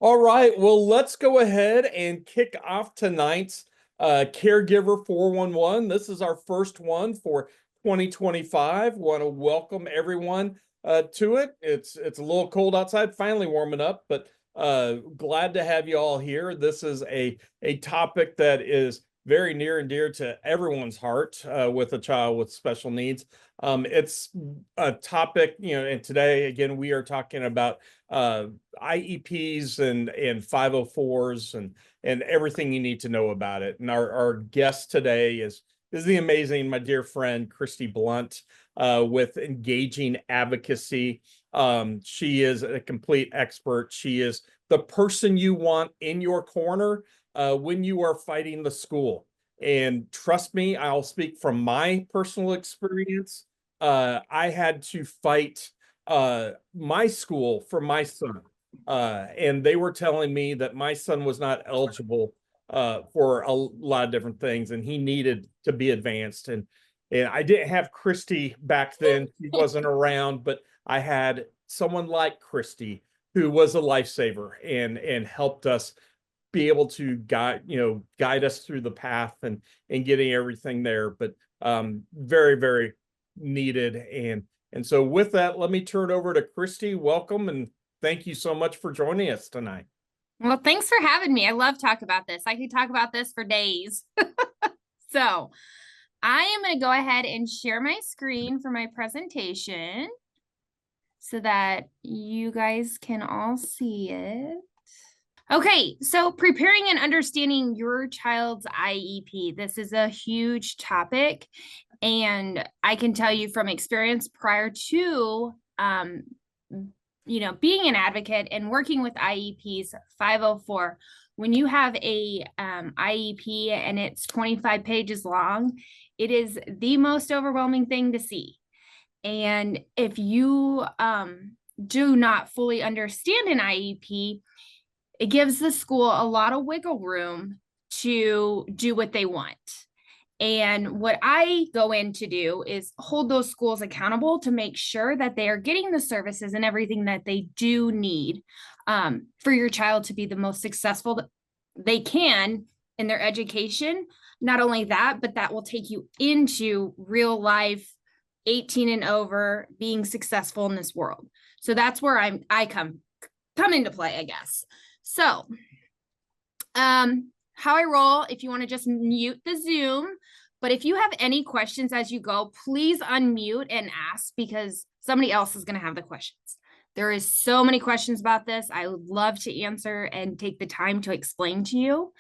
All right, well, let's go ahead and kick off tonight's Caregiver 411. This is our first one for 2025. Want to welcome everyone to it. It's a little cold outside, finally warming up, but glad to have you all here. This is a topic that is very near and dear to everyone's heart with a child with special needs. It's a topic, and today, again, we are talking about IEPs and 504s and everything you need to know about it. And our guest today is the amazing, my dear friend, Christi Blunt with Engaging Advocacy. She is a complete expert. She is the person you want in your corner when you are fighting the school. And trust me, I'll speak from my personal experience. I had to fight my school for my son. And they were telling me that my son was not eligible for a lot of different things, and he needed to be advanced. And I didn't have Christi back then; she wasn't around. But I had someone like Christi who was a lifesaver and helped us be able to guide us through the path and getting everything there. But very, very needed. And so with that, let me turn it over to Christi. Welcome, and thank you so much for joining us tonight. Well, thanks for having me. I love talking about this. I could talk about this for days. So I am going to go ahead and share my screen for my presentation so that you guys can all see it. Okay, so preparing and understanding your child's IEP. This is a huge topic, and I can tell you from experience prior to being an advocate and working with IEPs 504, when you have a IEP and it's 25 pages long, it is the most overwhelming thing to see. And if you do not fully understand an IEP, it gives the school a lot of wiggle room to do what they want. And what I go in to do is hold those schools accountable to make sure that they are getting the services and everything that they do need for your child to be the most successful they can in their education. Not only that, but that will take you into real life, 18 and over, being successful in this world. So that's where I come into play, I guess. So how I roll, if you want to just mute the Zoom, but if you have any questions as you go, please unmute and ask, because somebody else is going to have the questions. There is so many questions about this. I would love to answer and take the time to explain to you.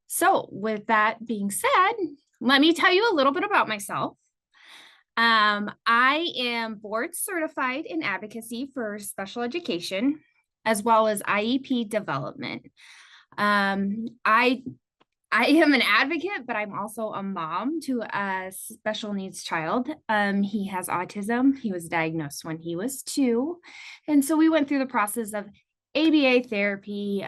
So with that being said, let me tell you a little bit about myself. I am board certified in advocacy for special education, as well as IEP development. I am an advocate, but I'm also a mom to a special needs child. He has autism. He was diagnosed when he was 2. And so we went through the process of ABA therapy,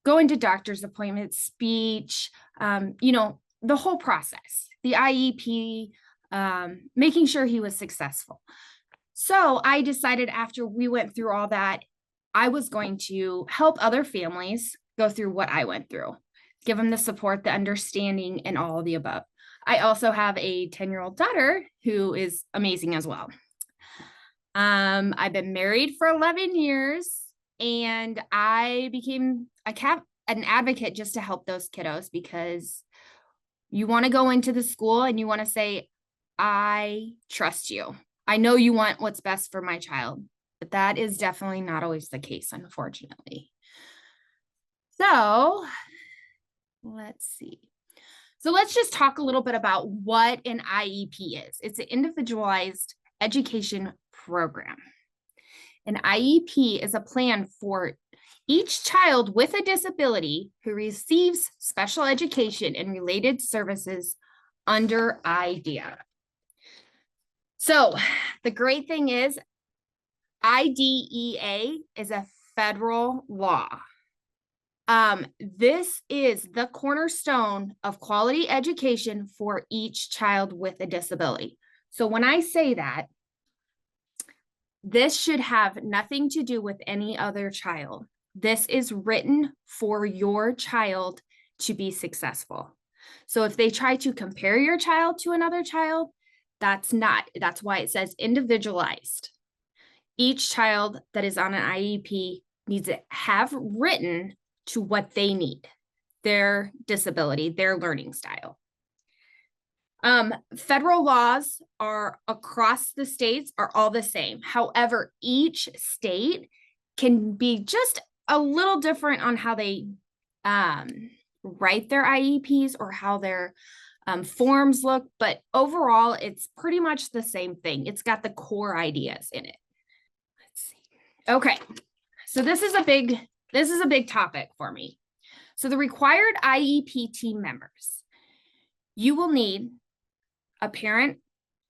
going to doctor's appointments, speech, the whole process, the IEP, making sure he was successful. So I decided after we went through all that, I was going to help other families go through what I went through, give them the support, the understanding, and all of the above. I also have a 10-year-old daughter who is amazing as well. I've been married for 11 years, and I became an advocate just to help those kiddos, because you want to go into the school and you want to say, I trust you. I know you want what's best for my child, but that is definitely not always the case, unfortunately. So let's see. So let's just talk a little bit about what an IEP is. It's an individualized education program. An IEP is a plan for each child with a disability who receives special education and related services under IDEA. So the great thing is IDEA is a federal law. This is the cornerstone of quality education for each child with a disability. So when I say that, this should have nothing to do with any other child. This is written for your child to be successful. So if they try to compare your child to another child, that's why it says individualized. Each child that is on an IEP needs to have written to what they need, their disability, their learning style. Federal laws are across the states are all the same. However, each state can be just a little different on how they write their IEPs or how their forms look, but overall, it's pretty much the same thing. It's got the core ideas in it. Let's see. Okay, so this is a big topic for me. So the required IEP team members, you will need a parent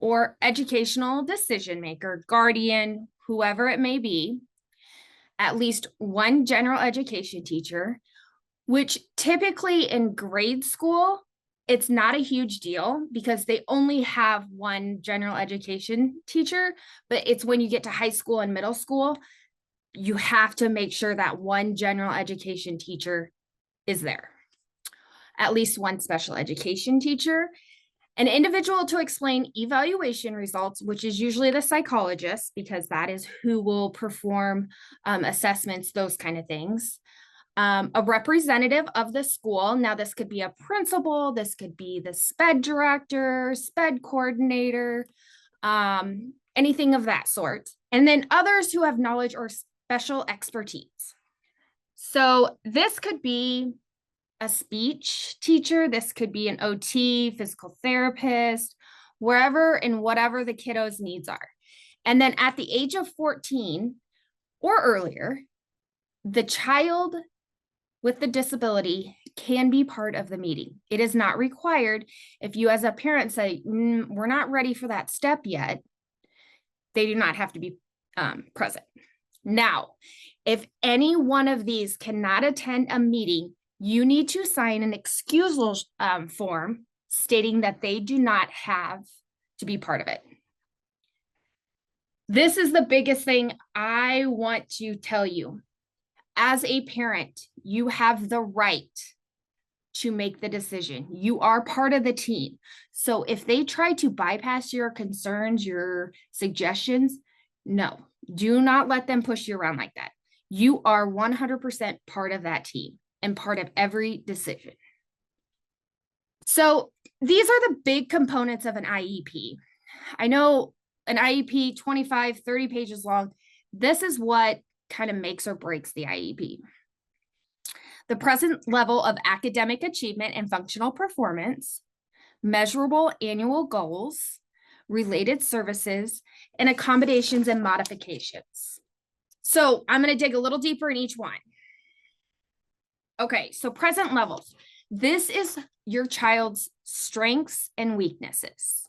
or educational decision maker, guardian, whoever it may be, at least one general education teacher, which typically in grade school, it's not a huge deal because they only have one general education teacher, but it's when you get to high school and middle school, you have to make sure that one general education teacher is there. At least one special education teacher, an individual to explain evaluation results, which is usually the psychologist, because that is who will perform assessments, those kind of things. A representative of the school. Now, this could be a principal, this could be the SPED director, SPED coordinator, anything of that sort. And then others who have knowledge or special expertise. So this could be a speech teacher, this could be an OT, physical therapist, wherever and whatever the kiddo's needs are. And then at the age of 14 or earlier, the child with the disability can be part of the meeting. It is not required. If you as a parent say, we're not ready for that step yet, they do not have to be present. Now, if any one of these cannot attend a meeting, you need to sign an excusal form stating that they do not have to be part of it. This is the biggest thing I want to tell you. As a parent, you have the right to make the decision. You are part of the team. So if they try to bypass your concerns, your suggestions, no, do not let them push you around like that. You are 100% part of that team and part of every decision. So these are the big components of an IEP. I know an IEP 25, 30 pages long. This is what kind of makes or breaks the IEP. The present level of academic achievement and functional performance, measurable annual goals, related services, and accommodations and modifications. So I'm going to dig a little deeper in each one. Okay, so present levels. This is your child's strengths and weaknesses.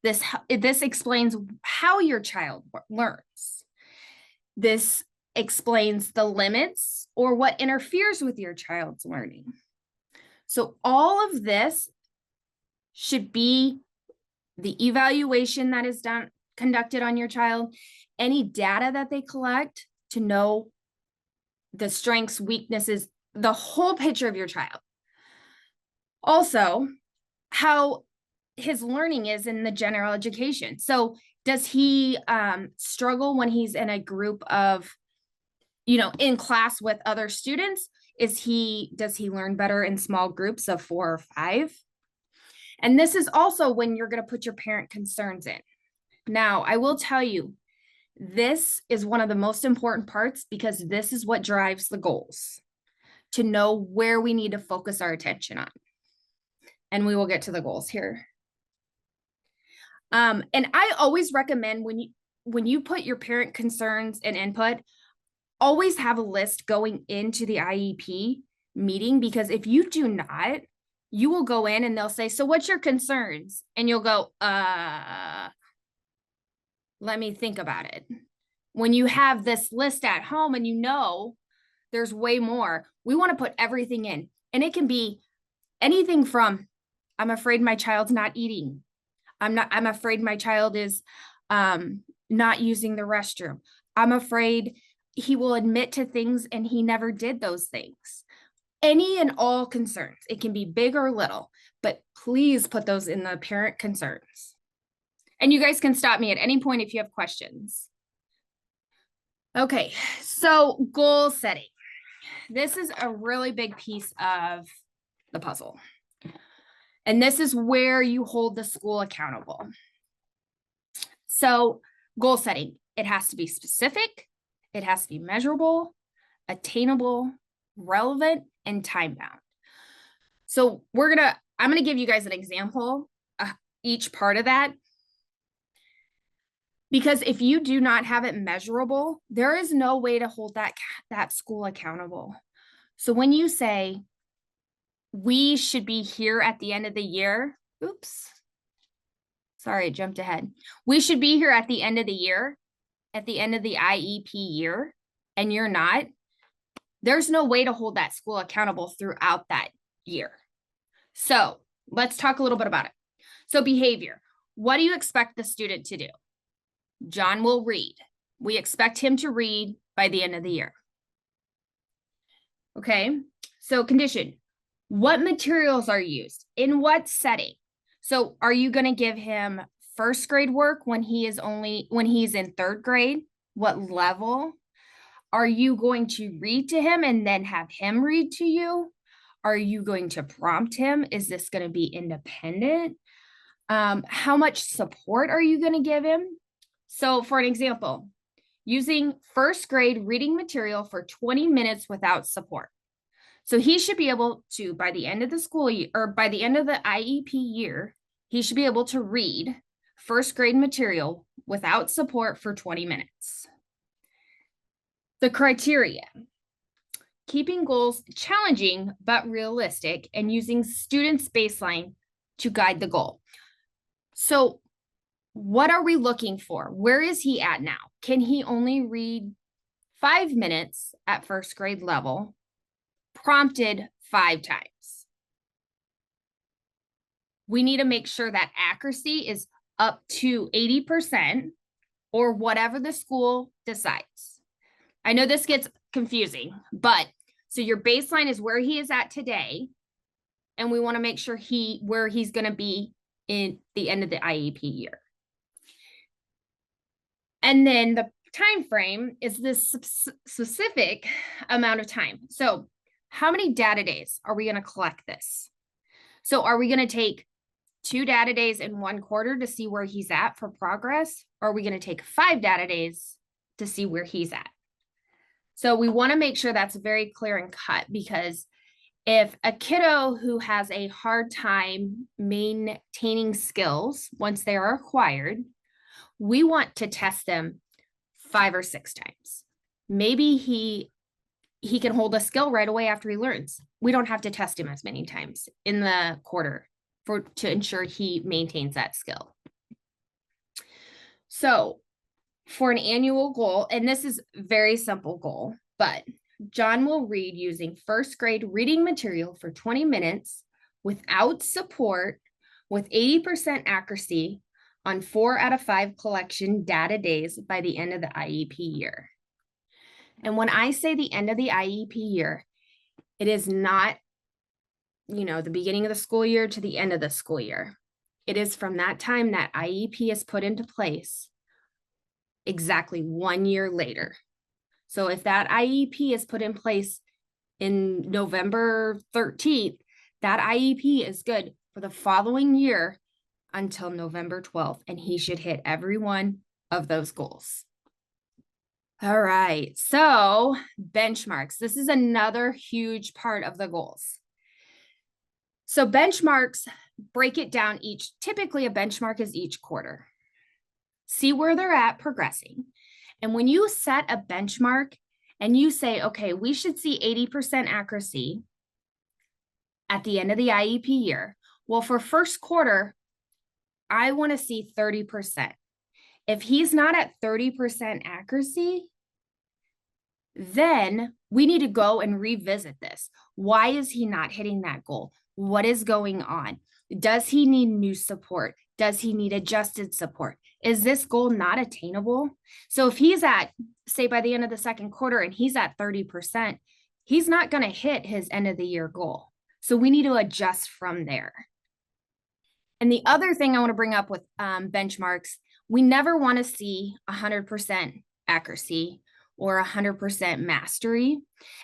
This explains how your child learns. This explains the limits or what interferes with your child's learning. So all of this should be the evaluation that is conducted on your child, any data that they collect to know the strengths, weaknesses, the whole picture of your child. Also, how his learning is in the general education. So does he struggle when he's in a group of, in class with other students? Does he learn better in small groups of 4 or 5? And this is also when you're going to put your parent concerns in. Now, I will tell you, this is one of the most important parts because this is what drives the goals, to know where we need to focus our attention on. And we will get to the goals here. And I always recommend when you put your parent concerns and input, always have a list going into the IEP meeting, because if you do not, you will go in and they'll say, so what's your concerns? And you'll go, let me think about it. When you have this list at home and there's way more, we want to put everything in. And it can be anything from, I'm afraid my child's not eating. I'm afraid my child is not using the restroom. I'm afraid he will admit to things and he never did those things. Any and all concerns, it can be big or little, but please put those in the parent concerns. And you guys can stop me at any point if you have questions. Okay, so goal setting. This is a really big piece of the puzzle. And this is where you hold the school accountable. So goal setting, it has to be specific, it has to be measurable, attainable, relevant, and time bound. So I'm gonna give you guys an example of each part of that. Because if you do not have it measurable, there is no way to hold that school accountable. So when you say, we should be here at the end of the year, oops, sorry, I jumped ahead. We should be here at the end of the year, at the end of the IEP year, and you're not, there's no way to hold that school accountable throughout that year. So let's talk a little bit about it. So behavior, what do you expect the student to do? John will read. We expect him to read by the end of the year. Okay, so condition, what materials are used? In what setting? So are you going to give him first grade work when he's in third grade? What level? Are you going to read to him and then have him read to you? Are you going to prompt him? Is this going to be independent? How much support are you going to give him? So for an example, using first grade reading material for 20 minutes without support. So he should be able to, by the end of the school year, or by the end of the IEP year, he should be able to read first grade material without support for 20 minutes. The criteria, keeping goals challenging but realistic and using students' baseline to guide the goal. So what are we looking for? Where is he at now? Can he only read 5 minutes at first grade level, prompted 5 times? We need to make sure that accuracy is up to 80% or whatever the school decides. I know this gets confusing, but so your baseline is where he is at today, and we want to make sure where he's going to be in the end of the IEP year. And then the time frame is this specific amount of time. So how many data days are we going to collect this? So are we going to take 2 data days in 1 quarter to see where he's at for progress? Or are we going to take 5 data days to see where he's at? So we want to make sure that's very clear and cut, because if a kiddo who has a hard time maintaining skills once they are acquired, we want to test them 5 or 6 times. Maybe he can hold a skill right away after he learns. We don't have to test him as many times in the quarter to ensure he maintains that skill. So for an annual goal, and this is a very simple goal, but John will read using first grade reading material for 20 minutes without support with 80% accuracy on 4 out of 5 collection data days by the end of the IEP year. And when I say the end of the IEP year, it is not, the beginning of the school year to the end of the school year. It is from that time that IEP is put into place exactly 1 year later. So if that IEP is put in place in November 13th, that IEP is good for the following year until November 12th, and he should hit every one of those goals. All right, so benchmarks. This is another huge part of the goals. So benchmarks, break it down typically a benchmark is each quarter. See where they're at progressing. And when you set a benchmark and you say, okay, we should see 80% accuracy at the end of the IEP year. Well, for first quarter, I want to see 30%. If he's not at 30% accuracy, then we need to go and revisit this. Why is he not hitting that goal? What is going on? Does he need new support? Does he need adjusted support? Is this goal not attainable? So if he's at, say by the end of the second quarter and he's at 30%, he's not going to hit his end of the year goal. So we need to adjust from there. And the other thing I want to bring up with benchmarks, we never want to see 100% accuracy or 100% mastery.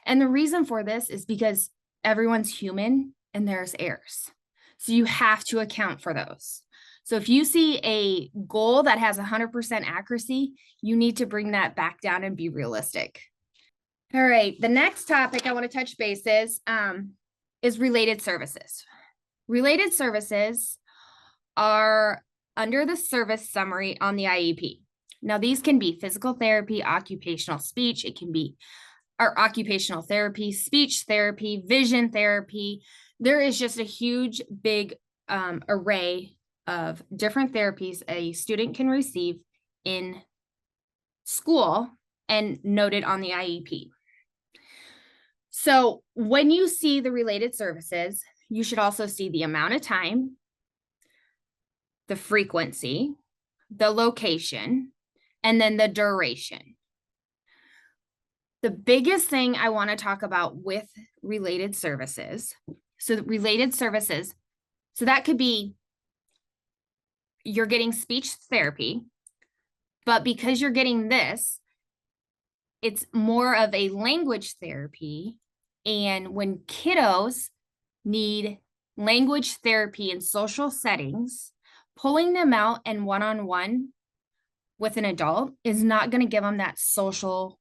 And the reason for this is because everyone's human and there's errors. So you have to account for those. So if you see a goal that has 100% accuracy, you need to bring that back down and be realistic. All right, the next topic I want to touch base is related services. Related services are under the service summary on the IEP. Now, these can be physical therapy, occupational speech. It can be our occupational therapy, speech therapy, vision therapy. There is just a huge, big array of different therapies a student can receive in school and noted on the IEP. So when you see the related services, you should also see the amount of time, the frequency, the location, and then the duration. The biggest thing I want to talk about with related services, so that could be you're getting speech therapy, but because you're getting this, it's more of a language therapy. And when kiddos need language therapy in social settings, pulling them out and one-on-one with an adult is not going to give them that social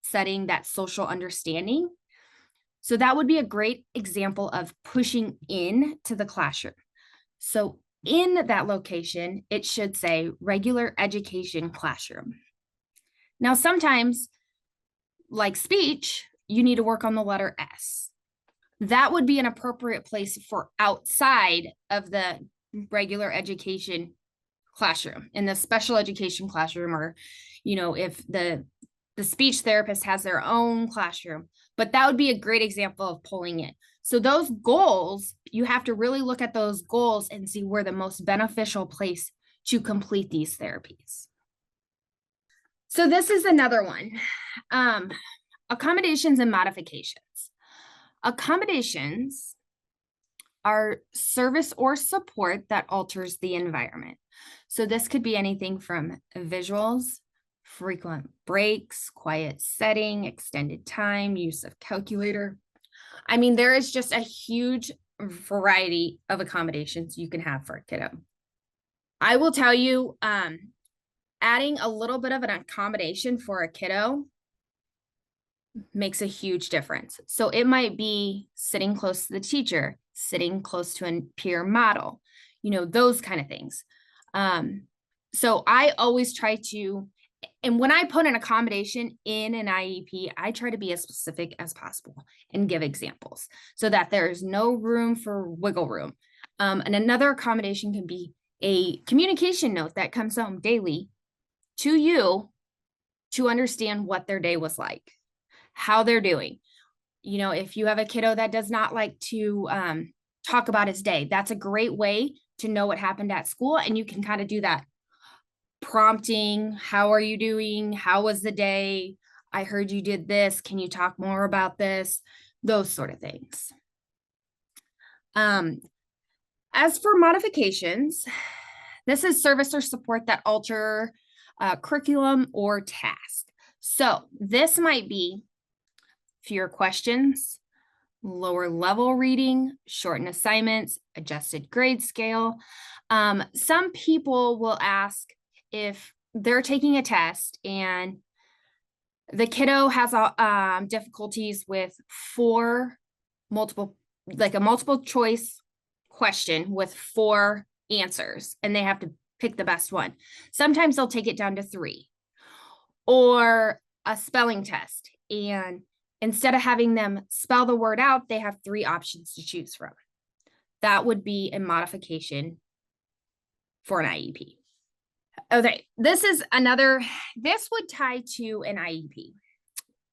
setting, that social understanding. So that would be a great example of pushing in to the classroom. So in that location, it should say regular education classroom. Now, sometimes, like speech, you need to work on the letter S. That would be an appropriate place for outside of the regular education classroom, in the special education classroom, or, if the speech therapist has their own classroom. But that would be a great example of pulling in. So those goals, you have to really look at those goals and see where the most beneficial place to complete these therapies. So this is another one. Accommodations and modifications. Accommodations are service or support that alters the environment. So this could be anything from visuals, frequent breaks, quiet setting, extended time, use of calculator. I mean, there is just a huge variety of accommodations you can have for a kiddo. I will tell you, adding a little bit of an accommodation for a kiddo makes a huge difference. So it might be sitting close to the teacher, sitting close to a peer model, those kind of things. So I always try to, and when I put an accommodation in an IEP, I try to be as specific as possible and give examples so that there's no room for wiggle room. And another accommodation can be a communication note that comes home daily to you to understand what their day was like, how they're doing. If you have a kiddo that does not like to talk about his day, that's a great way to know what happened at school. And you can kind of do that prompting. How are you doing? How was the day? I heard you did this. Can you talk more about this? Those sort of things. As for modifications, this is service or support that alter curriculum or task. So this might be fewer questions, lower level reading, shortened assignments, adjusted grade scale. Some people will ask if they're taking a test and the kiddo has difficulties with a multiple choice question with 4 answers, and they have to pick the best one. Sometimes they'll take it down to 3, or a spelling test, and instead of having them spell the word out, they have 3 options to choose from. That would be a modification for an IEP. Okay, this would tie to an IEP.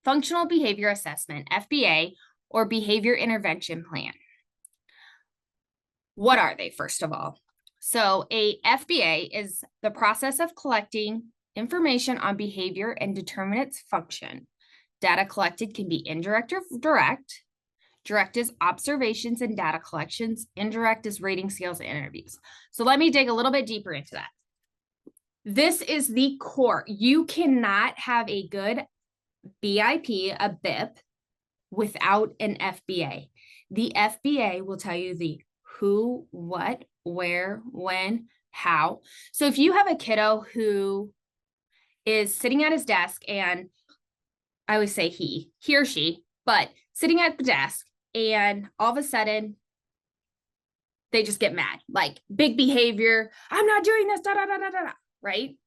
Functional Behavior Assessment, FBA, or Behavior Intervention Plan. What are they, first of all? So a FBA is the process of collecting information on behavior and determine its function. Data collected can be indirect or direct. Direct is observations and data collections. Indirect is rating scales and interviews. So let me dig a little bit deeper into that. This is the core. You cannot have a good BIP, a BIP, without an FBA. The FBA will tell you the who, what, where, when, how. So if you have a kiddo who is sitting at his desk, and I always say he or she, but sitting at the desk, and all of a sudden they just get mad, like big behavior, I'm not doing this, da, da, da, da, da, right?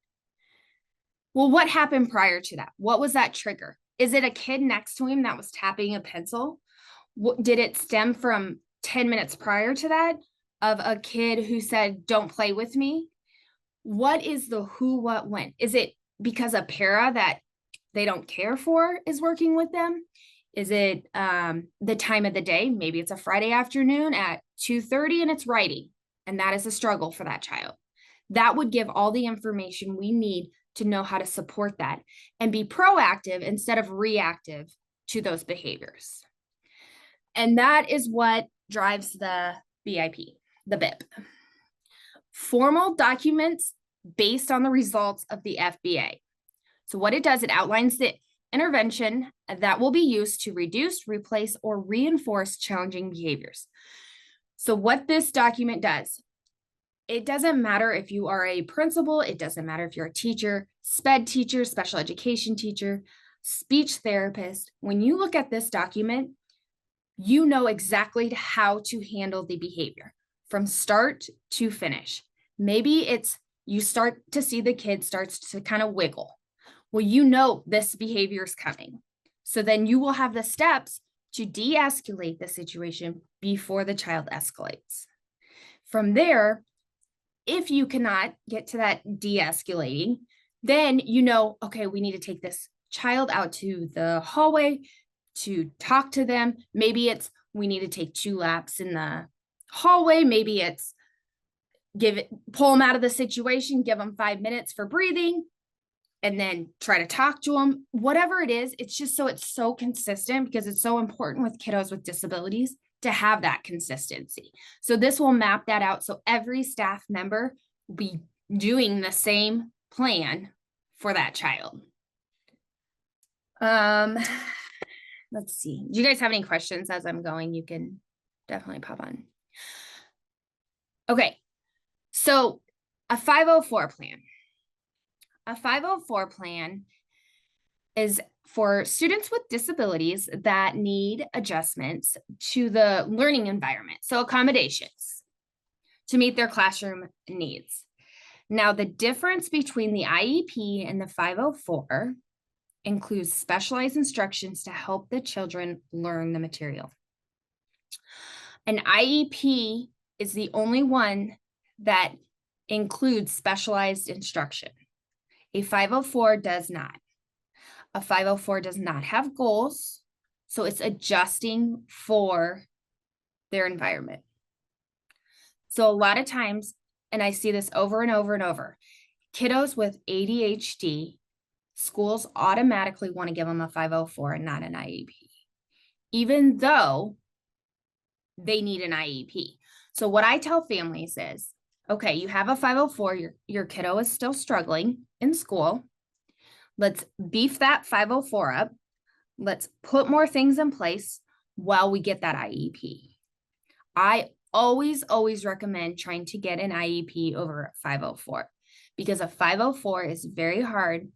Well, what happened prior to that? What was that trigger? Is it a kid next to him that was tapping a pencil? Did it stem from 10 minutes prior to that of a kid who said, don't play with me? What is the who, what, when? Is it because a para that they don't care for is working with them? Is it the time of the day? Maybe it's a Friday afternoon at 2:30 and it's writing, and that is a struggle for that child. That would give all the information we need to know how to support that and be proactive instead of reactive to those behaviors. And that is what drives the BIP, the BIP. Formal documents based on the results of the FBA. So what it does, it outlines the intervention that will be used to reduce, replace, or reinforce challenging behaviors. So what this document does, it doesn't matter if you are a principal, it doesn't matter if you're a teacher, SPED teacher, special education teacher, speech therapist. When you look at this document, you know exactly how to handle the behavior from start to finish. Maybe it's you start to see the kid starts to kind of wiggle. Well, you know this behavior is coming. So then you will have the steps to de-escalate the situation before the child escalates. From there, if you cannot get to that de-escalating, then you know, okay, we need to take this child out to the hallway to talk to them. Maybe it's we need to take 2 laps in the hallway. Maybe it's pull them out of the situation, give them 5 minutes for breathing, and then try to talk to them. Whatever it is, it's just so it's so consistent, because it's so important with kiddos with disabilities to have that consistency. So this will map that out. So every staff member will be doing the same plan for that child. Let's see. Do you guys have any questions as I'm going? You can definitely pop on. Okay. So a 504 plan. A 504 plan is for students with disabilities that need adjustments to the learning environment, so accommodations to meet their classroom needs. Now, the difference between the IEP and the 504 includes specialized instructions to help the children learn the material. An IEP is the only one that includes specialized instruction. A 504 does not. A 504 does not have goals, so it's adjusting for their environment. So a lot of times, and I see this over and over and over, kiddos with ADHD, schools automatically want to give them a 504 and not an IEP, even though they need an IEP. So what I tell families is, okay, you have a 504, your kiddo is still struggling in school. Let's beef that 504 up. Let's put more things in place while we get that IEP. I always recommend trying to get an IEP over a 504, because a 504 is very hard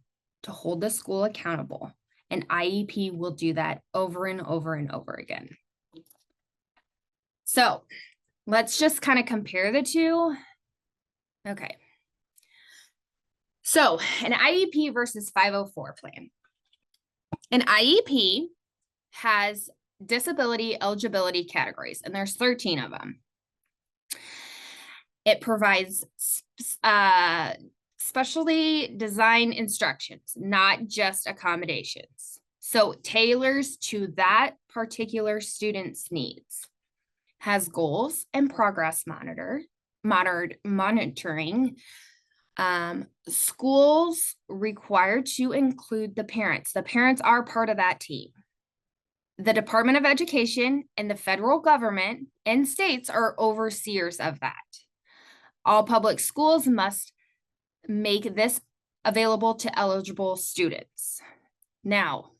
to hold the school accountable. An IEP will do that over and over and over again. So let's just kind of compare the two. Okay. So an IEP versus 504 plan. An IEP has disability eligibility categories, and there's 13 of them. It provides specially designed instructions, not just accommodations. So it tailors to that particular student's needs, has goals and progress monitor, monitoring, schools required to include the parents. The parents are part of that team. The Department of Education and the federal government and states are overseers of that. All public schools must make this available to eligible students. Now,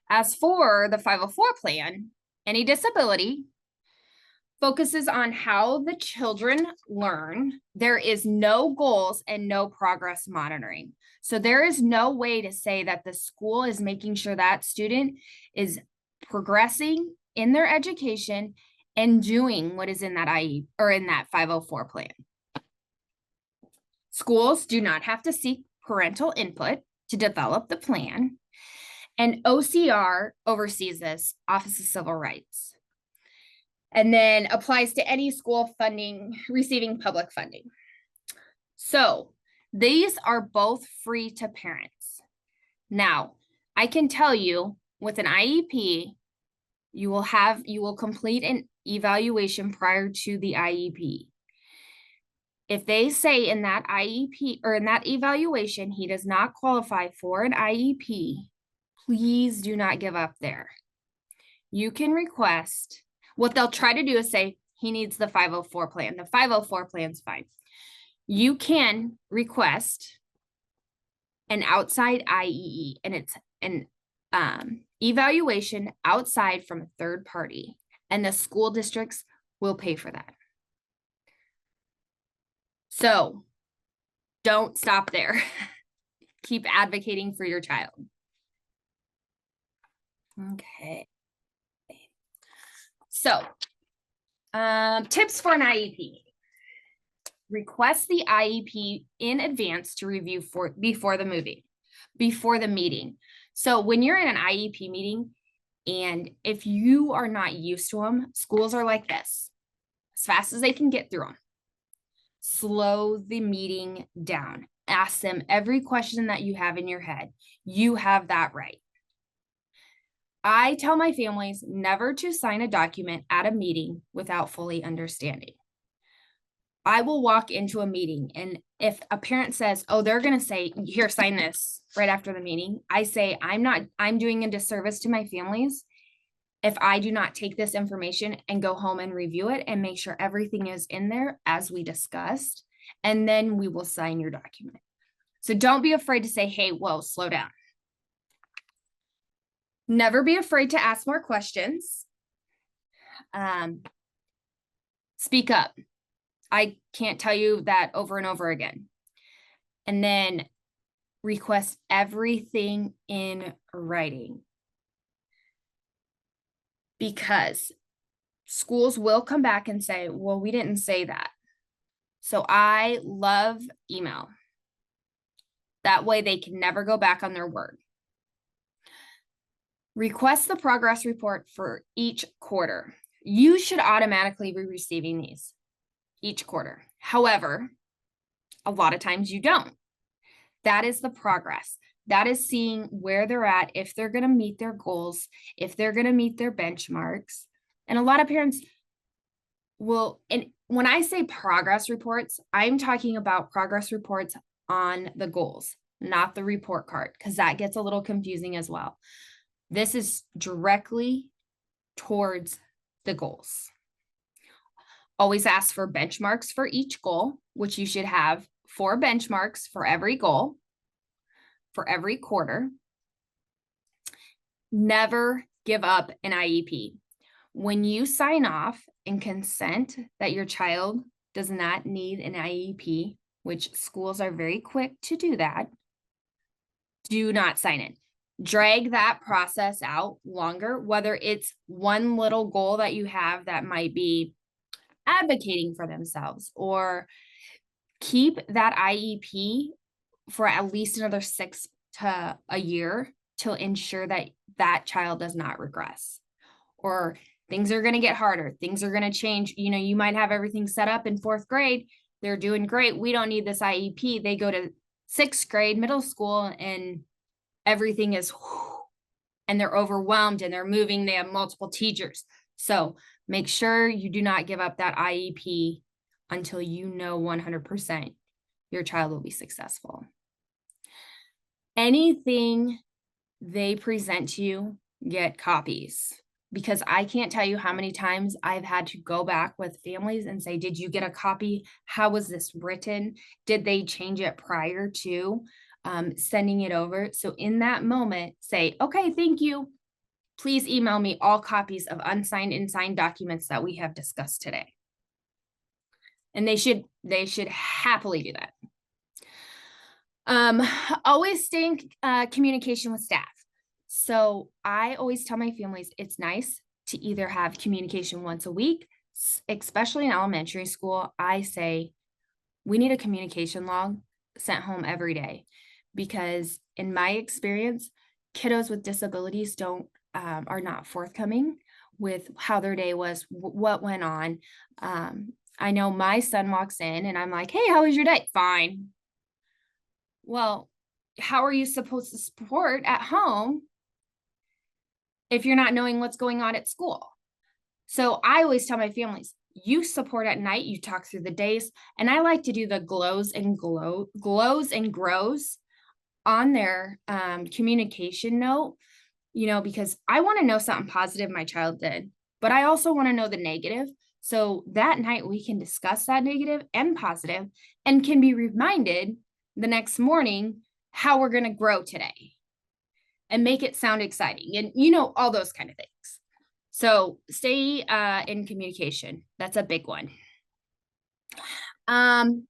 as for the 504 plan, any disability focuses on how the children learn. There is no goals and no progress monitoring. So there is no way to say that the school is making sure that student is progressing in their education and doing what is in that IE or in that 504 plan. Schools do not have to seek parental input to develop the plan, and OCR oversees this, Office of Civil Rights, and then applies to any school funding, receiving public funding. So these are both free to parents. Now, I can tell you with an IEP, you will complete an evaluation prior to the IEP. If they say in that IEP or in that evaluation, he does not qualify for an IEP, please do not give up there. You can request, what they'll try to do is say he needs the 504 plan. The 504 plan's fine. You can request an outside IEE, and it's an evaluation outside from a third party, and the school districts will pay for that. So don't stop there. Keep advocating for your child. Okay. So tips for an IEP. Request the IEP in advance to review before the meeting. So when you're in an IEP meeting, and if you are not used to them, schools are like this, as fast as they can get through them. Slow the meeting down. Ask them every question that you have in your head. You have that right. I tell my families never to sign a document at a meeting without fully understanding. I will walk into a meeting, and if a parent says, oh, they're going to say, here, sign this right after the meeting, I say, I'm doing a disservice to my families if I do not take this information and go home and review it and make sure everything is in there as we discussed, and then we will sign your document. So don't be afraid to say, hey, whoa, slow down. Never be afraid to ask more questions. Speak up. I can't tell you that over and over again. And then request everything in writing, because schools will come back and say, well, we didn't say that. So I love email. That way they can never go back on their word. Request the progress report for each quarter. You should automatically be receiving these each quarter. However, a lot of times you don't. That is the progress. That is seeing where they're at, if they're going to meet their goals, if they're going to meet their benchmarks. And a lot of parents will, and when I say progress reports, I'm talking about progress reports on the goals, not the report card, because that gets a little confusing as well. This is directly towards the goals. Always ask for benchmarks for each goal, which you should have 4 benchmarks for every goal, for every quarter. Never give up an IEP. When you sign off and consent that your child does not need an IEP, which schools are very quick to do that, do not sign it. Drag that process out longer, whether it's one little goal that you have that might be advocating for themselves, or keep that IEP for at least another 6 to a year to ensure that that child does not regress. Or things are going to get harder. Things are going to change. You know, you might have everything set up in 4th grade. They're doing great. We don't need this IEP. They go to 6th grade, middle school, and everything is, and they're overwhelmed and they're moving. They have multiple teachers. So make sure you do not give up that IEP until you know 100% your child will be successful. Anything they present to you, get copies, because I can't tell you how many times I've had to go back with families and say, did you get a copy? How was this written? Did they change it prior to sending it over? So in that moment, say, okay, thank you. Please email me all copies of unsigned and signed documents that we have discussed today. And they should happily do that. Always stay in communication with staff. So I always tell my families it's nice to either have communication once a week, especially in elementary school. I say we need a communication log sent home every day, because in my experience, kiddos with disabilities are not forthcoming with how their day was, what went on. I know my son walks in and I'm like, hey, how was your day? Fine. Well, how are you supposed to support at home if you're not knowing what's going on at school? So I always tell my families, you support at night, you talk through the days. And I like to do the glows and grows on their communication note, because I want to know something positive my child did, but I also want to know the negative. So that night we can discuss that negative and positive and can be reminded the next morning how we're going to grow today and make it sound exciting and, all those kind of things. So stay in communication. That's a big one. Common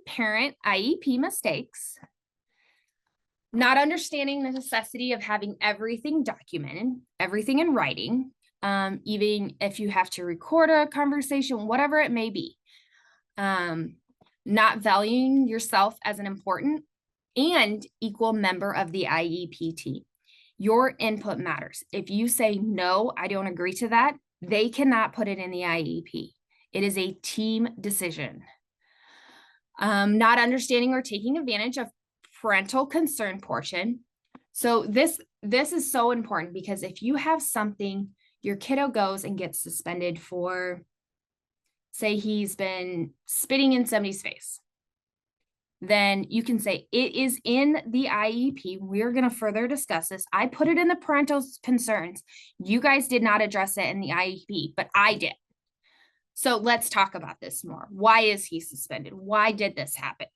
parent IEP mistakes. Not understanding the necessity of having everything documented, everything in writing, even if you have to record a conversation, whatever it may be. Not valuing yourself as an important and equal member of the IEP team. Your input matters. If you say, no, I don't agree to that, they cannot put it in the IEP. It is a team decision. Not understanding or taking advantage of parental concern portion. So this is so important, because if you have something, your kiddo goes and gets suspended for, say he's been spitting in somebody's face, then you can say, it is in the IEP. We're going to further discuss this. I put it in the parental concerns. You guys did not address it in the IEP, but I did. So let's talk about this more. Why is he suspended? Why did this happen?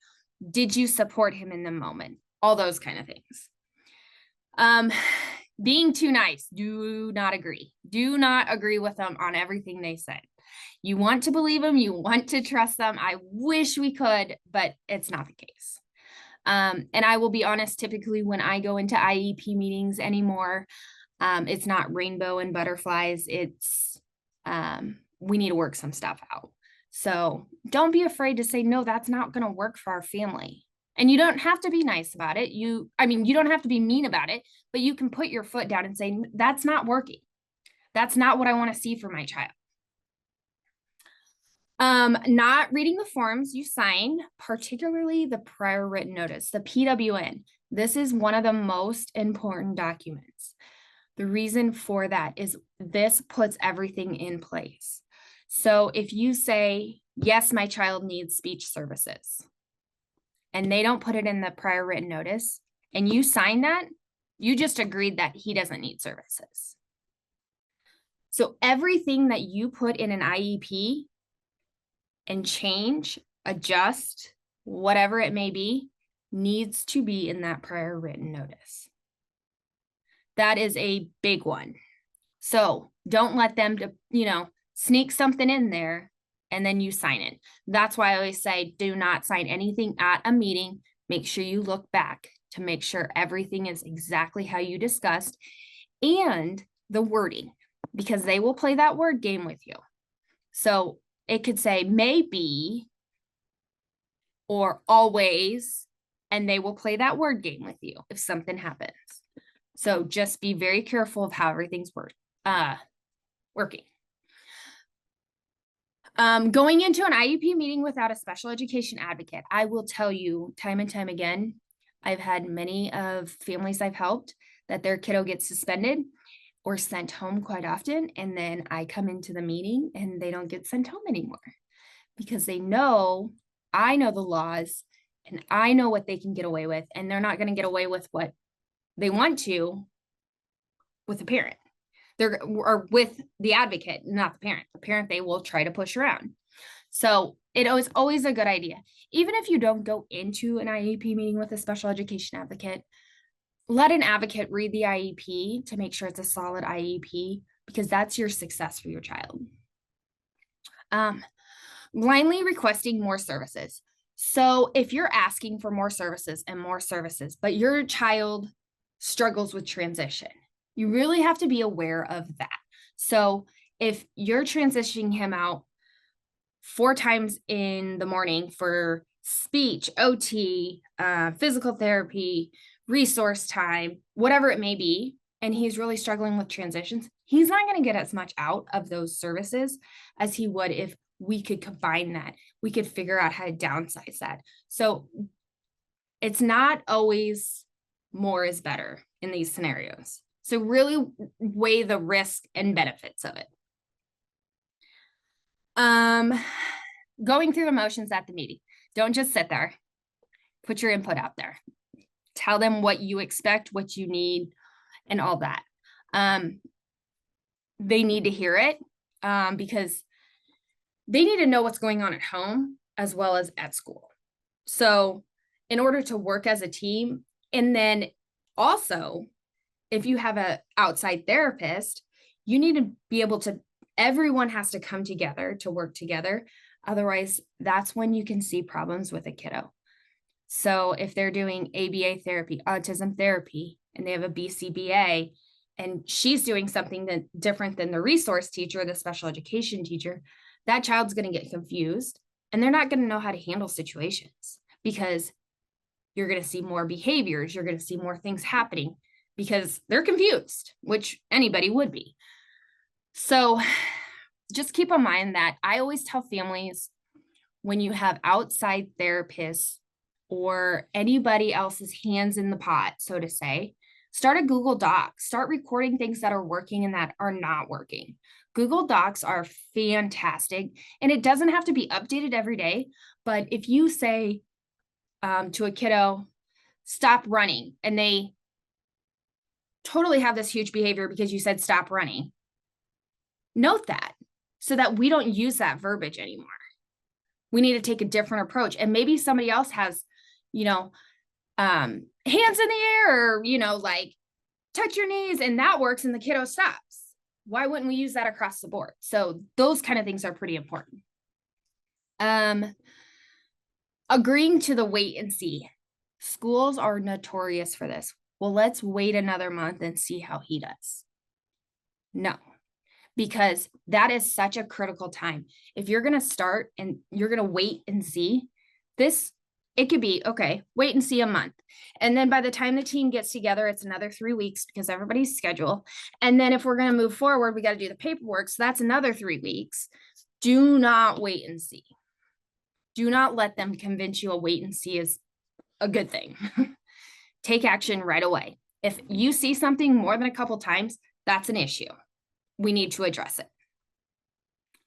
Did you support him in the moment? All those kind of things. Being too nice. Do not agree. Do not agree with them on everything they said. You want to believe them. You want to trust them. I wish we could, but it's not the case. And I will be honest, typically when I go into IEP meetings anymore, it's not rainbow and butterflies. It's, we need to work some stuff out. So don't be afraid to say, no, that's not going to work for our family. And you don't have to be nice about it. You don't have to be mean about it, but you can put your foot down and say, that's not working. That's not what I want to see for my child. Not reading the forms you sign, particularly the prior written notice, the PWN. This is one of the most important documents. The reason for that is this puts everything in place. So if you say, yes, my child needs speech services, and they don't put it in the prior written notice, and you sign that, you just agreed that he doesn't need services. So everything that you put in an IEP and change, adjust, whatever it may be, needs to be in that prior written notice. That is a big one. So don't let them, sneak something in there and then you sign it. That's why I always say, do not sign anything at a meeting. Make sure you look back to make sure everything is exactly how you discussed, and the wording, because they will play that word game with you. So it could say maybe or always, and they will play that word game with you if something happens. So just be very careful of how everything's working. Going into an IEP meeting without a special education advocate, I will tell you time and time again, I've had many of families I've helped that their kiddo gets suspended or sent home quite often, and then I come into the meeting and they don't get sent home anymore. because they know I know the laws and I know what they can get away with, and they're not going to get away with what they want to with the parent. They're or with the advocate, not the parent. The parent they will try to push around. So it is always a good idea. Even if you don't go into an IEP meeting with a special education advocate, let an advocate read the IEP to make sure it's a solid IEP, because that's your success for your child. Blindly requesting more services. So if you're asking for more services and more services, but your child struggles with transition, you really have to be aware of that. So if you're transitioning him out 4 times in the morning for speech, OT, physical therapy, resource time, whatever it may be, and he's really struggling with transitions, he's not going to get as much out of those services as he would if we could combine that. We could figure out how to downsize that. So it's not always more is better in these scenarios. So really weigh the risk and benefits of it. Going through the motions at the meeting. Don't just sit there. Put your input out there. Tell them what you expect, what you need, and all that. They need to hear it because they need to know what's going on at home as well as at school. So in order to work as a team, and then also, if you have an outside therapist, you need to be able to, everyone has to come together to work together. Otherwise, that's when you can see problems with a kiddo. So if they're doing ABA therapy, autism therapy, and they have a BCBA, and she's doing something that different than the resource teacher or the special education teacher, that child's going to get confused, and they're not going to know how to handle situations, because you're going to see more behaviors. You're going to see more things happening because they're confused, which anybody would be. So just keep in mind that I always tell families, when you have outside therapists or anybody else's hands in the pot, so to say, start a Google Doc, start recording things that are working and that are not working. Google Docs are fantastic, and it doesn't have to be updated every day. But if you say to a kiddo, stop running, and they totally have this huge behavior because you said stop running, note that so that we don't use that verbiage anymore. We need to take a different approach. And maybe somebody else has, hands in the air, or, like touch your knees, and that works and the kiddo stops. Why wouldn't we use that across the board? So those kind of things are pretty important. Agreeing to the wait and see. Schools are notorious for this. Well, let's wait another month and see how he does. No, because that is such a critical time. If you're going to start and you're going to wait and see this, it could be, okay, wait and see a month. And then by the time the team gets together, it's another 3 weeks because everybody's schedule. And then if we're going to move forward, we got to do the paperwork. So that's another 3 weeks. Do not wait and see. Do not let them convince you a wait and see is a good thing. Take action right away. If you see something more than a couple times, that's an issue. We need to address it.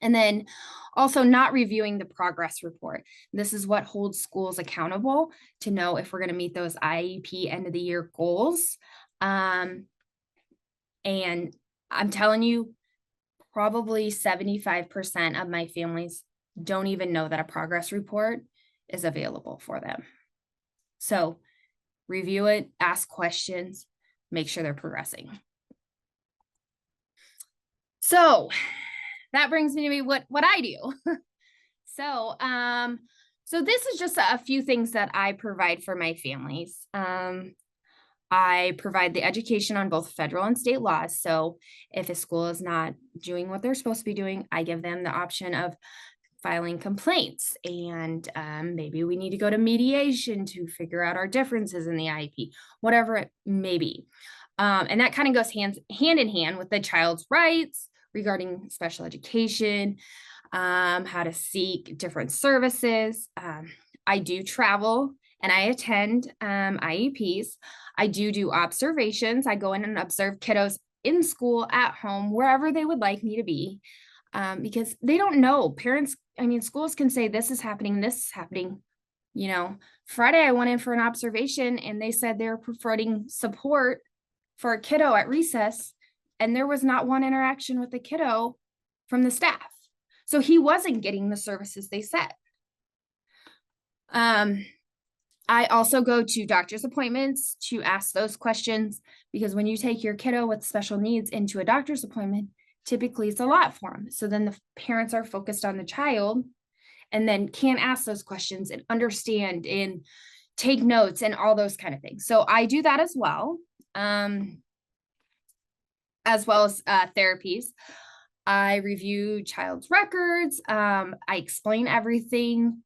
And then also not reviewing the progress report. This is what holds schools accountable to know if we're going to meet those IEP end of the year goals. And I'm telling you, probably 75% of my families don't even know that a progress report is available for them. So review it, ask questions, make sure they're progressing. So that brings me to what I do. So this is just a few things that I provide for my families. I provide the education on both federal and state laws. So if a school is not doing what they're supposed to be doing, I give them the option of filing complaints, and maybe we need to go to mediation to figure out our differences in the IEP, whatever it may be. And that kind of goes hand in hand with the child's rights regarding special education, how to seek different services. I do travel and I attend IEPs. I do observations. I go in and observe kiddos in school, at home, wherever they would like me to be. because they don't know. Parents, I mean, schools can say this is happening, this is happening. Friday I went in for an observation and they said they're providing support for a kiddo at recess, and there was not one interaction with the kiddo from the staff. So he wasn't getting the services they said. I also go to doctor's appointments to ask those questions, because when you take your kiddo with special needs into a doctor's appointment, typically it's a lot for them. So then the parents are focused on the child and then can't ask those questions and understand and take notes and all those kind of things. So I do that as well as therapies. I review child's records. I explain everything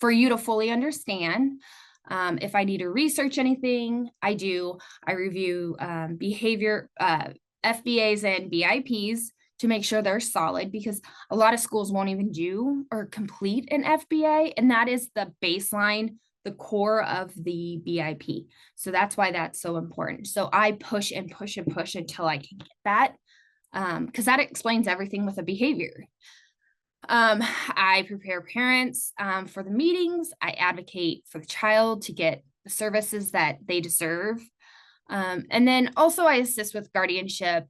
for you to fully understand. If I need to research anything, I do. I review behavior, FBAs and BIPs to make sure they're solid, because a lot of schools won't even do or complete an FBA, and that is the baseline, the core of the BIP. So that's why that's so important. So I push and push and push until I can get that, because that explains everything with a behavior. I prepare parents for the meetings. I advocate for the child to get the services that they deserve. And then also I assist with guardianship,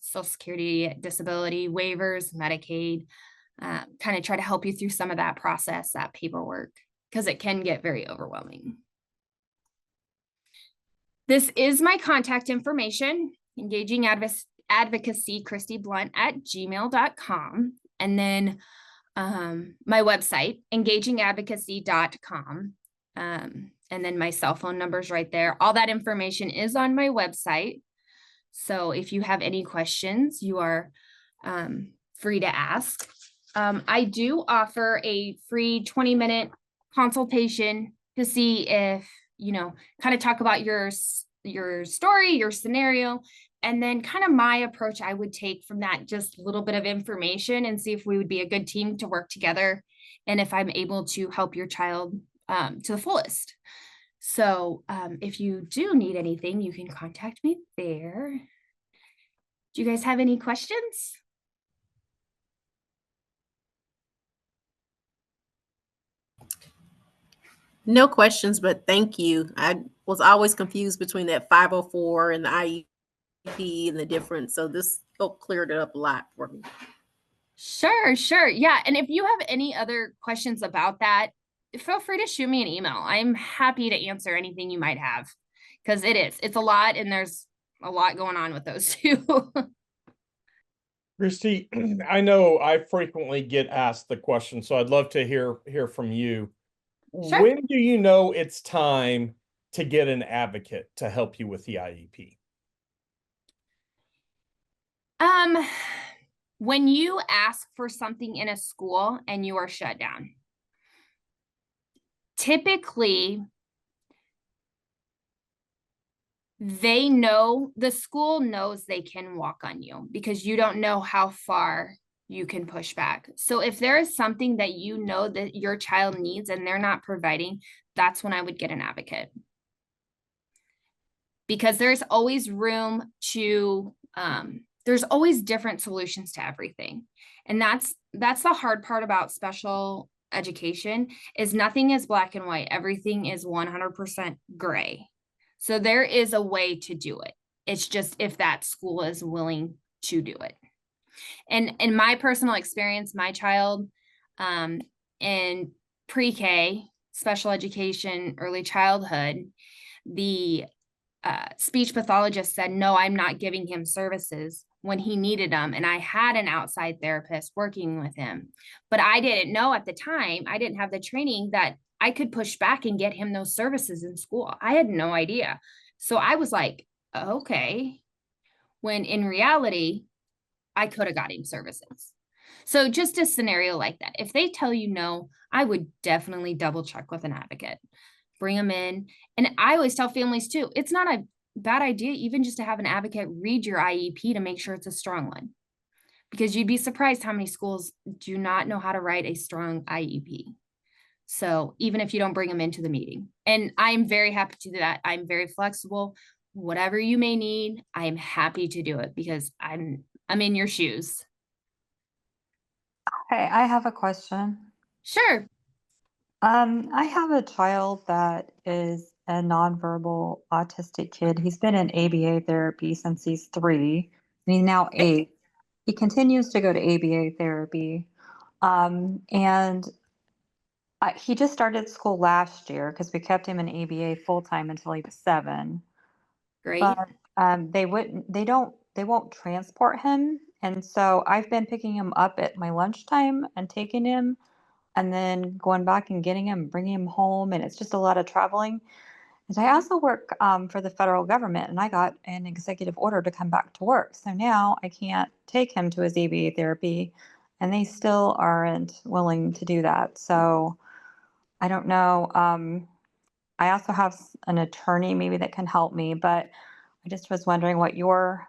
Social Security, disability, waivers, Medicaid, kind of try to help you through some of that process, that paperwork, because it can get very overwhelming. This is my contact information, Engaging Advocacy, Christi Blunt @gmail.com. And then my website, engagingadvocacy.com. And then my cell phone number's right there. All that information is on my website. So if you have any questions, you are free to ask. I do offer a free 20-minute consultation to see if, kind of talk about your story, your scenario, and then kind of my approach I would take from that, just a little bit of information, and see if we would be a good team to work together and if I'm able to help your child to the fullest. So if you do need anything, you can contact me there. Do you guys have any questions? No questions, but thank you. I was always confused between that 504 and the IEP and the difference. So this helped clear it up a lot for me. Sure. Yeah. And if you have any other questions about that, feel free to shoot me an email. I'm happy to answer anything you might have, because it's a lot, and there's a lot going on with those two. Christi, I know I frequently get asked the question, so I'd love to hear from you. Sure. When do you know it's time to get an advocate to help you with the IEP? When you ask for something in a school and you are shut down, typically the school knows they can walk on you, because you don't know how far you can push back. So if there is something that you know that your child needs and they're not providing, that's when I would get an advocate. Because there's always room to, there's always different solutions to everything. And that's the hard part about special education, is nothing is black and white. Everything is 100% gray. So there is a way to do it. It's just if that school is willing to do it. And in my personal experience, my child in pre-K, special education, early childhood, the speech pathologist said, no, I'm not giving him services when he needed them. And I had an outside therapist working with him, but I didn't know at the time, I didn't have the training that I could push back and get him those services in school. I had no idea. So I was like, okay, when in reality, I could have got him services. So just a scenario like that, if they tell you no, I would definitely double check with an advocate, bring them in. And I always tell families too, it's not a bad idea even just to have an advocate read your IEP to make sure it's a strong one, because you'd be surprised how many schools do not know how to write a strong IEP. So even if you don't bring them into the meeting, and I'm very happy to do that. I'm very flexible. Whatever you may need, I'm happy to do it, because I'm in your shoes. Hey, I have a question. Sure. I have a child that is a nonverbal autistic kid. He's been in ABA therapy since he's 3, and he's now 8. He continues to go to ABA therapy. And he just started school last year because we kept him in ABA full time until he was 7. Great. But they won't transport him. And so I've been picking him up at my lunchtime and taking him and then going back and getting him, bringing him home, and it's just a lot of traveling. And I also work for the federal government, and I got an executive order to come back to work. So now I can't take him to his ABA therapy, and they still aren't willing to do that. So I don't know. I also have an attorney maybe that can help me, but I just was wondering what your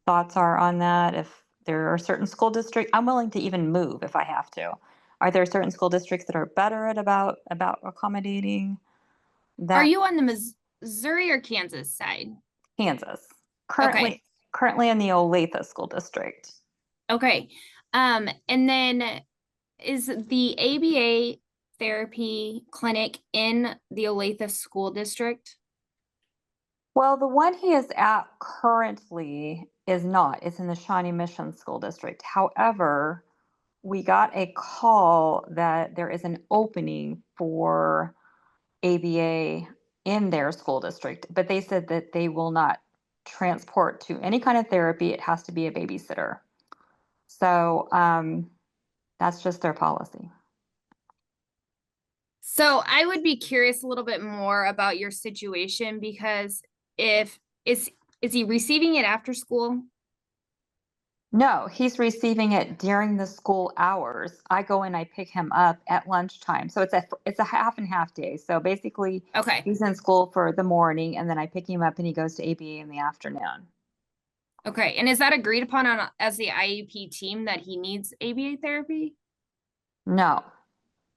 thoughts are on that. If there are certain school districts, I'm willing to even move if I have to. Are there certain school districts that are better at about accommodating Are that? you on the Missouri or Kansas side? Kansas. Okay. Currently in the Olathe School District. Okay. And then is the ABA therapy clinic in the Olathe School District? Well, the one he is at currently is not. It's in the Shawnee Mission School District. However, we got a call that there is an opening for ABA in their school district, but they said that they will not transport to any kind of therapy. It has to be a babysitter. So that's just their policy. So I would be curious a little bit more about your situation because if is he receiving it after school? No, he's receiving it during the school hours. I go in, I pick him up at lunchtime. So it's a half and half day. So basically, Okay. he's in school for the morning, and then I pick him up, and he goes to ABA in the afternoon. Okay. And is that agreed upon as the IEP team that he needs ABA therapy? No,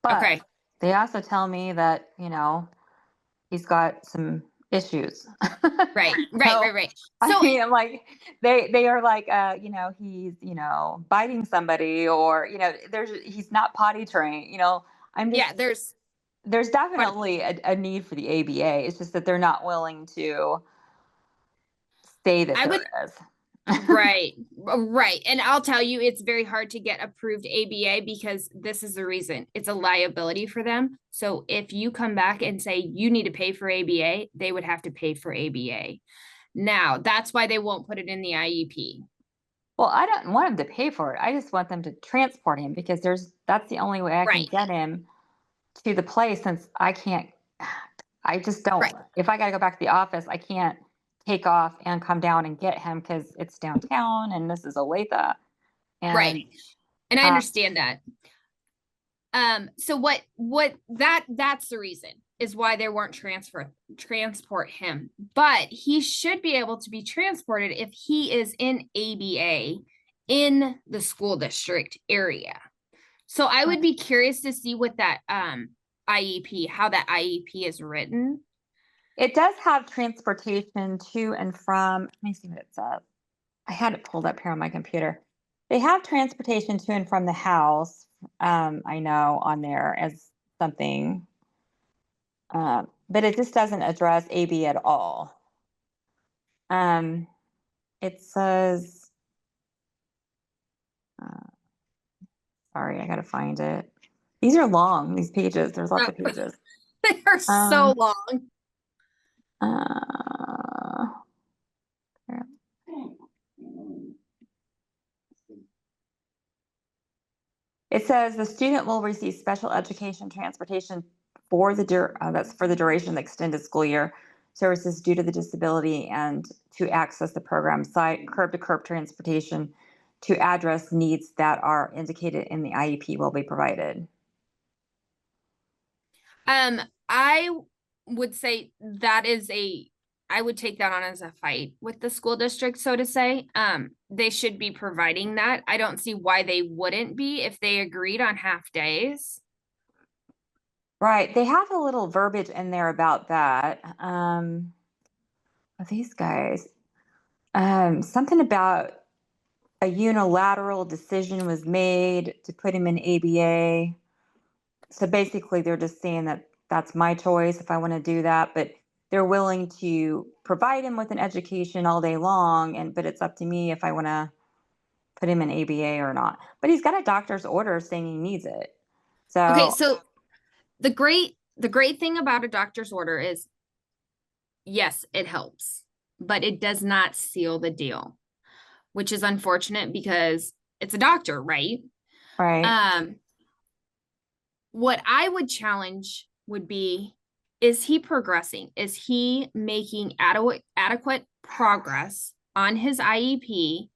but Okay. they also tell me that he's got some issues. Right. So, Right. I So mean, like they are like, he's biting somebody, or he's not potty trained. I'm just yeah, there's there's definitely a need for the ABA. It's just that they're not willing to say that I there would is. right. And I'll tell you, it's very hard to get approved ABA because this is the reason. It's a liability for them. So if you come back and say you need to pay for ABA, they would have to pay for ABA. Now, that's why they won't put it in the IEP. Well, I don't want him to pay for it. I just want them to transport him because that's the only way I can Right. get him to the place, since I can't. I just don't. Right. If I got to go back to the office, I can't take off and come down and get him because it's downtown and this is Olathe. And Right. And I understand that. So that's the reason is why they weren't transport him, but he should be able to be transported if he is in ABA in the school district area. So I would be curious to see what that IEP, how that IEP is written. it does have transportation to and from. Let me see what it says. I had it pulled up here on my computer. They have transportation to and from the house. I know on there as something, but it just doesn't address AB at all. It says, sorry, I gotta find it. These are long, these pages. There's lots of pages. They are so long. It says the student will receive special education transportation for that's for the duration of the extended school year services due to the disability and to access the program site, curb to curb transportation to address needs that are indicated in the IEP will be provided. I would say I would take that on as a fight with the school district, so to say. They should be providing that. I don't see why they wouldn't be if they agreed on half days. Right. They have a little verbiage in there about that. These guys, something about a unilateral decision was made to put him in ABA. So basically, they're just saying that that's my choice if I want to do that, but they're willing to provide him with an education all day long, but it's up to me if I want to put him in ABA or not. But he's got a doctor's order saying he needs it. Okay, So so the great thing about a doctor's order is, yes, it helps, but it does not seal the deal, which is unfortunate because it's a doctor, right? right. What I would challenge would be, is he progressing? Is he making adequate progress on his IEP?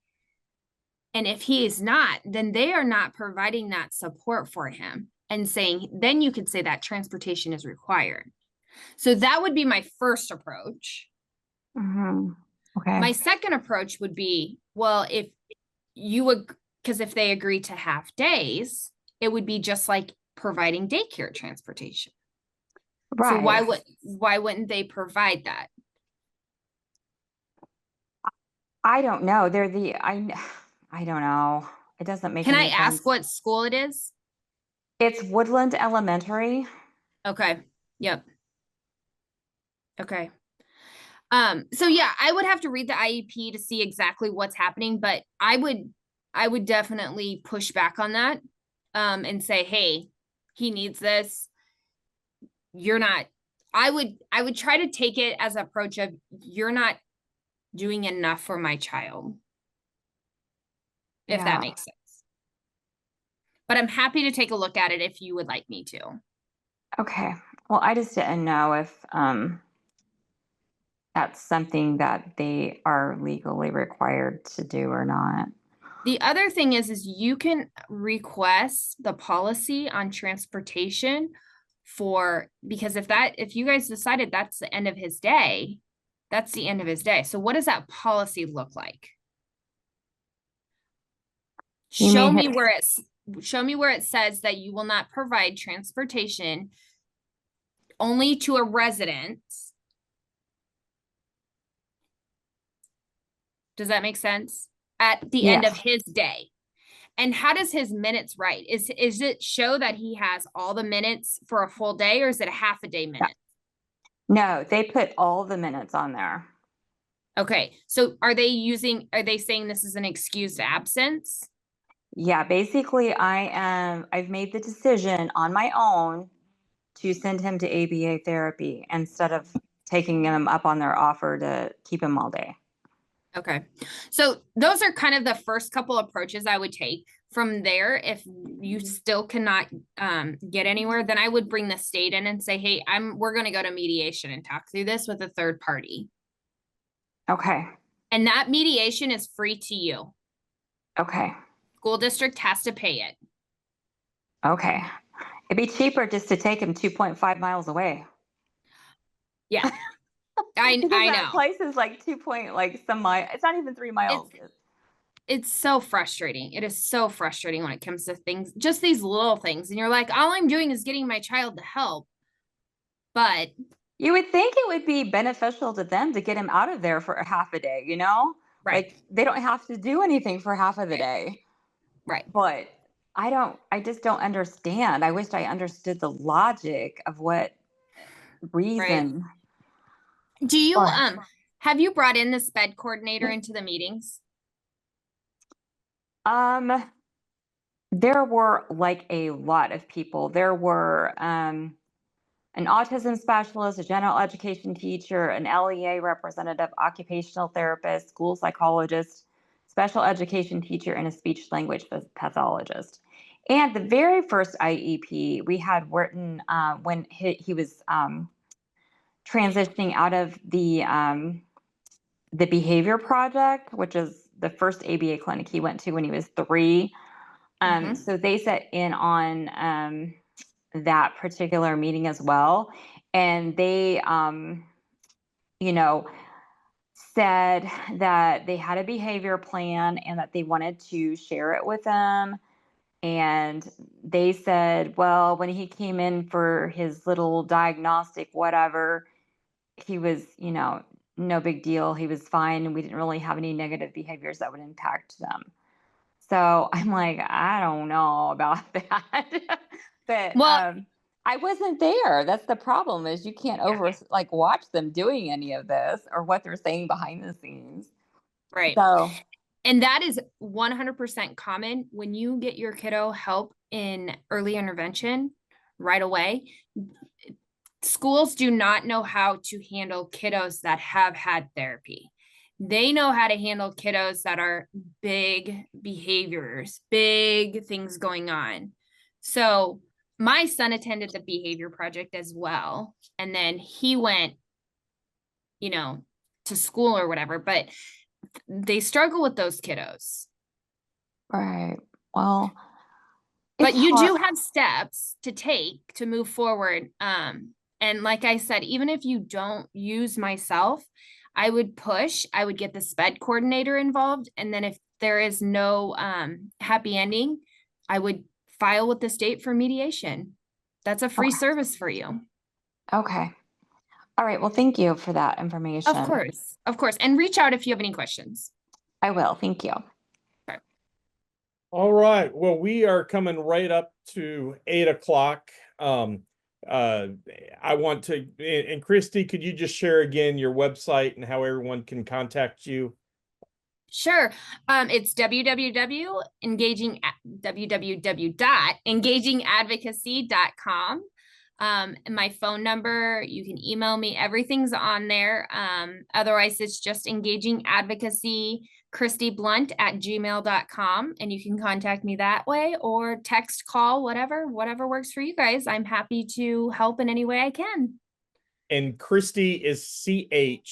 And if he is not, then they are not providing that support for him and saying, then you could say that transportation is required. So that would be my first approach. Mhm. Okay. My second approach would be, well, if you would, because if they agree to half days, it would be just like providing daycare transportation. So Right. why wouldn't they provide that? I don't know. I don't know. It doesn't make Can I any ask sense. what school it is? It's Woodland Elementary. Okay. Yep. Okay. So yeah, I would have to read the IEP to see exactly what's happening, but I would definitely push back on that, and say, hey, he needs this. You're not, I would try to take it as an approach of, you're not doing enough for my child, if Yeah. that makes sense. But I'm happy to take a look at it if you would like me to. Okay. Well, I just didn't know if that's something that they are legally required to do or not. The other thing is you can request the policy on transportation because if you guys decided that's the end of his day, that's the end of his day. So what does that policy look like? You Show mean me where it says that you will not provide transportation only to a residence. Does that make sense? At the end of Yes. his day. And how does his minutes write? Is it show that he has all the minutes for a full day, or is it a half a day minute? No, they put all the minutes on there. Okay. So are they saying this is an excused absence? Yeah, basically I've made the decision on my own to send him to ABA therapy instead of taking him up on their offer to keep him all day. Okay. So those are kind of the first couple approaches I would take. From there, if you still cannot get anywhere, then I would bring the state in and say, hey, we're going to go to mediation and talk through this with a third party. Okay. And that mediation is free to you. Okay. School district has to pay it. Okay. It'd be cheaper just to take him 2.5 miles away. Yeah. I Because know. that place is like some mile. It's not even 3 miles. It's so frustrating. It is so frustrating when it comes to things, just these little things. And you're like, all I'm doing is getting my child to help. But You would think it would be beneficial to them to get him out of there for a half a day, you know? right. Like they don't have to do anything for half of the day. Right. But I just don't understand. I wish I understood the logic of what reason. Do you But, have you brought in the SPED coordinator into the meetings? there were like a lot of people. There were an autism specialist, a general education teacher, an LEA representative, occupational therapist, school psychologist, special education teacher, and a speech language pathologist. And the very first IEP we had Wharton when he was transitioning out of the behavior project, which is the first ABA clinic he went to when he was 3. So they set in on that particular meeting as well. And they, said that they had a behavior plan and that they wanted to share it with them. And they said, well, when he came in for his little diagnostic, whatever, he was, no big deal. He was fine. And we didn't really have any negative behaviors that would impact them. So I'm like, I don't know about that. But Well, I wasn't there. That's the problem, is you can't like watch them doing any of this or what they're saying behind the scenes. right. So And that is 100% common when you get your kiddo help in early intervention right away. Schools do not know how to handle kiddos that have had therapy. They know how to handle kiddos that are big behaviors, big things going on. So my son attended the behavior project as well. And then he went, to school or whatever, but they struggle with those kiddos. right. Well, But it's you hard. do have steps to take to move forward. And like I said, even if you don't use myself, I would get the SPED coordinator involved. And then if there is no happy ending, I would file with the state for mediation. That's a free Okay. service for you. Okay. All right. Well, thank you for that information. Of course. Of course. And reach out if you have any questions. I will. Thank you. All right. Well, we are coming right up to 8 o'clock. I want to, and Christi, could you just share again your website and how everyone can contact you? Sure. It's www.engagingadvocacy.com. And my phone number, you can email me. Everything's on there. Otherwise, it's just engagingadvocacychristiblunt@gmail.com. And you can contact me that way or text, call, whatever works for you guys. I'm happy to help in any way I can. And Christi is Christi.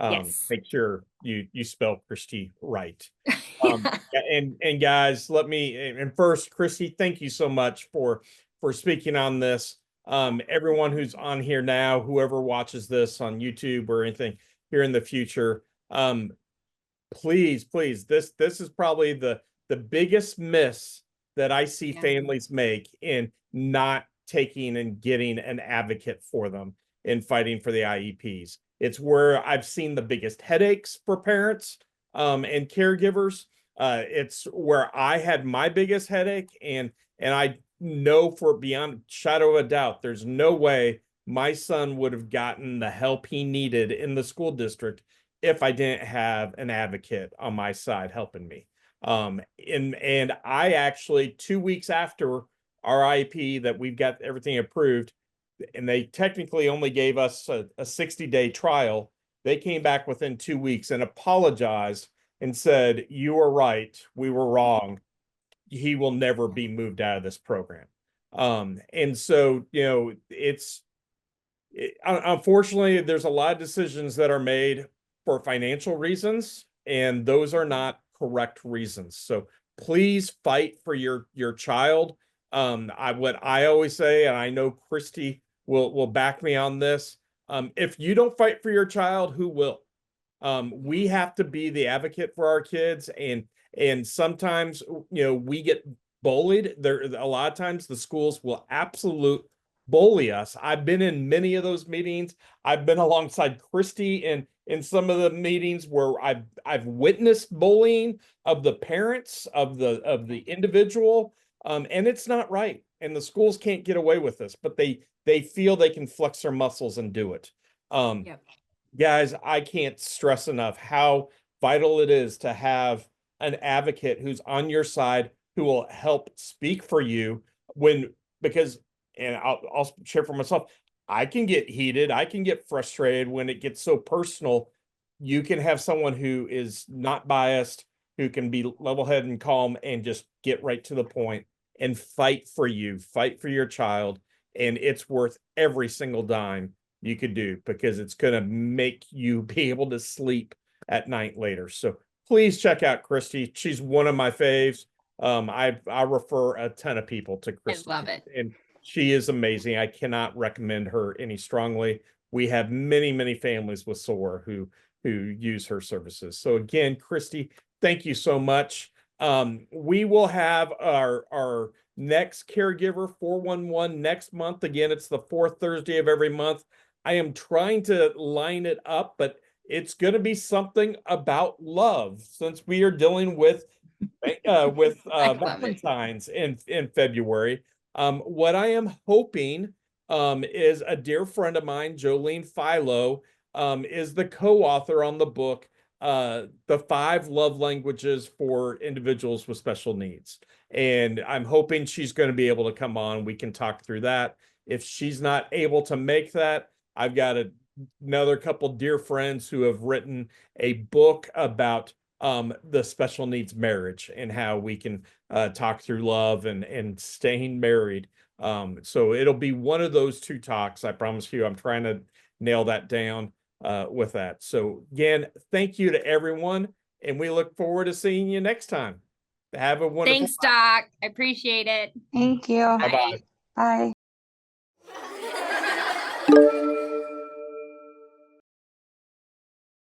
Yes. Make sure you spell Christi right. And guys, and first, Christi, thank you so much for speaking on this. Everyone who's on here now, whoever watches this on YouTube or anything here in the future, please, this is probably the biggest miss that I see families make in not taking and getting an advocate for them in fighting for the IEPs. It's where I've seen the biggest headaches for parents and caregivers. It's where I had my biggest headache, and I know for beyond shadow of a doubt, there's no way my son would have gotten the help he needed in the school district if I didn't have an advocate on my side helping me. And I actually 2 weeks after our IEP that we've got everything approved, and they technically only gave us a 60-day trial. They came back within 2 weeks and apologized and said, "You were right. We were wrong. He will never be moved out of this program." And so, unfortunately, there's a lot of decisions that are made for financial reasons, and those are not correct reasons. So please fight for your child. What I always say, and I know Christi will back me on this. If you don't fight for your child, who will? We have to be the advocate for our kids, and sometimes we get bullied. There a lot of times the schools will absolute bully us. I've been in many of those meetings. I've been alongside Christi in some of the meetings where I've witnessed bullying of the parents of the individual, and it's not right. And the schools can't get away with this, but they feel they can flex their muscles and do it. Yep. Guys, I can't stress enough how vital it is to have an advocate who's on your side, who will help speak for you because I'll share for myself. I can get heated. I can get frustrated when it gets so personal. You can have someone who is not biased, who can be level-headed and calm and just get right to the point and fight for you, fight for your child. And it's worth every single dime you could do, because it's going to make you be able to sleep at night later. So please check out Christi. She's one of my faves. I refer a ton of people to Christi. I love it. And she is amazing. I cannot recommend her any strongly. We have many families with SOAR who use her services. So again, Christi, thank you so much. We will have our next Caregiver 411 next month. Again, it's the fourth Thursday of every month. I am trying to line it up, but it's going to be something about love, since we are dealing with Valentine's in February. What I am hoping is a dear friend of mine, Jolene Philo, is the co-author on the book, The 5 Love Languages for Individuals with Special Needs. And I'm hoping she's going to be able to come on. We can talk through that. If she's not able to make that, I've got another couple dear friends who have written a book about the special needs marriage and how we can talk through love and staying married. So it'll be one of those 2 talks. I promise you, I'm trying to nail that down with that. So again, thank you to everyone, and we look forward to seeing you next time. Have a wonderful Thanks, Doc. I appreciate it. Thank you. Bye-bye. Bye.